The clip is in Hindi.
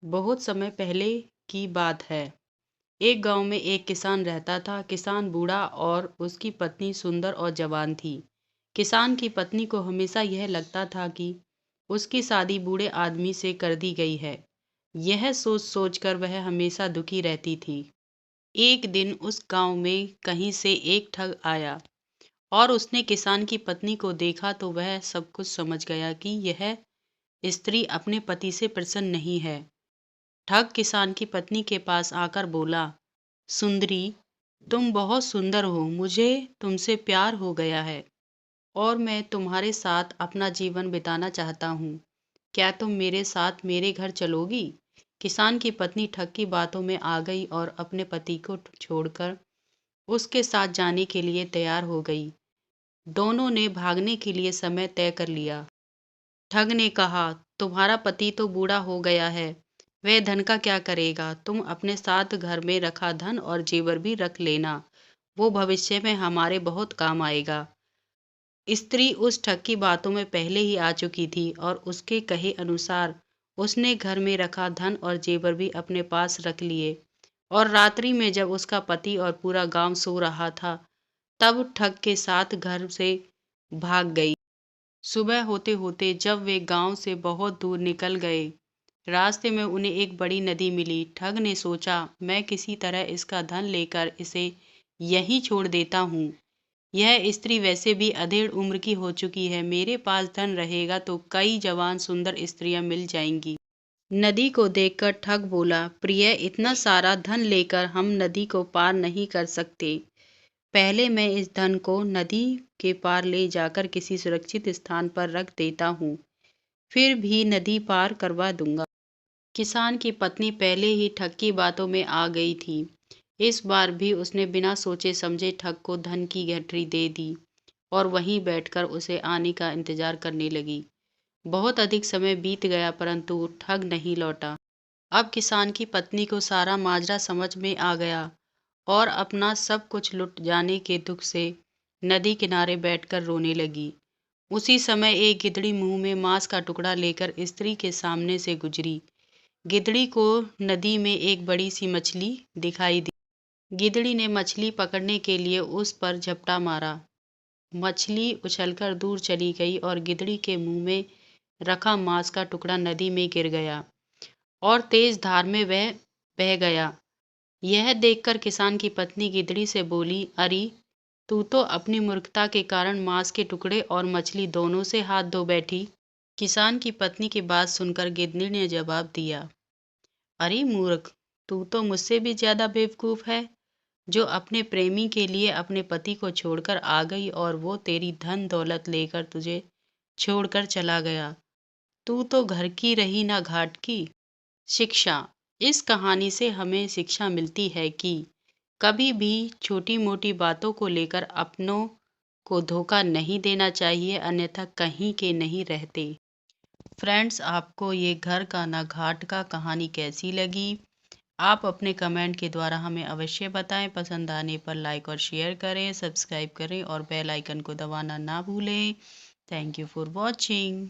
बहुत समय पहले की बात है। एक गांव में एक किसान रहता था। किसान बूढ़ा और उसकी पत्नी सुंदर और जवान थी। किसान की पत्नी को हमेशा यह लगता था कि उसकी शादी बूढ़े आदमी से कर दी गई है। यह सोच सोचकर वह हमेशा दुखी रहती थी। एक दिन उस गांव में कहीं से एक ठग आया और उसने किसान की पत्नी को देखा तो वह सब कुछ समझ गया कि यह स्त्री अपने पति से प्रसन्न नहीं है। ठग किसान की पत्नी के पास आकर बोला, सुंदरी, तुम बहुत सुंदर हो, मुझे तुमसे प्यार हो गया है और मैं तुम्हारे साथ अपना जीवन बिताना चाहता हूँ। क्या तुम मेरे साथ मेरे घर चलोगी? किसान की पत्नी ठग की बातों में आ गई और अपने पति को छोड़कर उसके साथ जाने के लिए तैयार हो गई। दोनों ने भागने के लिए समय तय कर लिया। ठग ने कहा, तुम्हारा पति तो बूढ़ा हो गया है, वह धन का क्या करेगा? तुम अपने साथ घर में रखा धन और जेवर भी रख लेना, वो भविष्य में हमारे बहुत काम आएगा। स्त्री उस ठग की बातों में पहले ही आ चुकी थी और उसके कहे अनुसार उसने घर में रखा धन और जेवर भी अपने पास रख लिए। और रात्रि में जब उसका पति और पूरा गांव सो रहा था, तब ठग के साथ घर से भाग गई। सुबह होते होते जब वे गांव से बहुत दूर निकल गए, रास्ते में उन्हें एक बड़ी नदी मिली। ठग ने सोचा, मैं किसी तरह इसका धन लेकर इसे यहीं छोड़ देता हूँ। यह स्त्री वैसे भी अधेड़ उम्र की हो चुकी है, मेरे पास धन रहेगा तो कई जवान सुंदर स्त्रियां मिल जाएंगी। नदी को देखकर ठग बोला, प्रिय, इतना सारा धन लेकर हम नदी को पार नहीं कर सकते। पहले मैं इस धन को नदी के पार ले जाकर किसी सुरक्षित स्थान पर रख देता हूँ, फिर भी नदी पार करवा दूंगा। किसान की पत्नी पहले ही ठग की बातों में आ गई थी। इस बार भी उसने बिना सोचे समझे ठग को धन की गठरी दे दी और वहीं बैठकर उसे आने का इंतजार करने लगी। बहुत अधिक समय बीत गया परंतु ठग नहीं लौटा। अब किसान की पत्नी को सारा माजरा समझ में आ गया और अपना सब कुछ लुट जाने के दुख से नदी किनारे बैठकर रोने लगी। उसी समय एक गिदड़ी मुंह में मांस का टुकड़ा लेकर स्त्री के सामने से गुजरी। गिदड़ी को नदी में एक बड़ी सी मछली दिखाई दी। गिदड़ी ने मछली पकड़ने के लिए उस पर झपटा मारा। मछली उछलकर दूर चली गई और गिदड़ी के मुंह में रखा मांस का टुकड़ा नदी में गिर गया और तेज धार में वह बह गया। यह देखकर किसान की पत्नी गिदड़ी से बोली, अरे, तू तो अपनी मूर्खता के कारण मांस के टुकड़े और मछली दोनों से हाथ धो बैठी। किसान की पत्नी की बात सुनकर गिदड़ी ने जवाब दिया, अरे मूर्ख, तू तो मुझसे भी ज्यादा बेवकूफ है, जो अपने प्रेमी के लिए अपने पति को छोड़कर आ गई और वो तेरी धन दौलत लेकर तुझे छोड़कर चला गया। तू तो घर की रही ना घाट की। शिक्षा। इस कहानी से हमें शिक्षा मिलती है कि कभी भी छोटी मोटी बातों को लेकर अपनों को धोखा नहीं देना चाहिए, अन्यथा कहीं के नहीं रहते। फ्रेंड्स, आपको ये घर का ना घाट का कहानी कैसी लगी? आप अपने कमेंट के द्वारा हमें अवश्य बताएं। पसंद आने पर लाइक और शेयर करें, सब्सक्राइब करें और बेल आइकन को दबाना ना भूलें। Thank you for watching.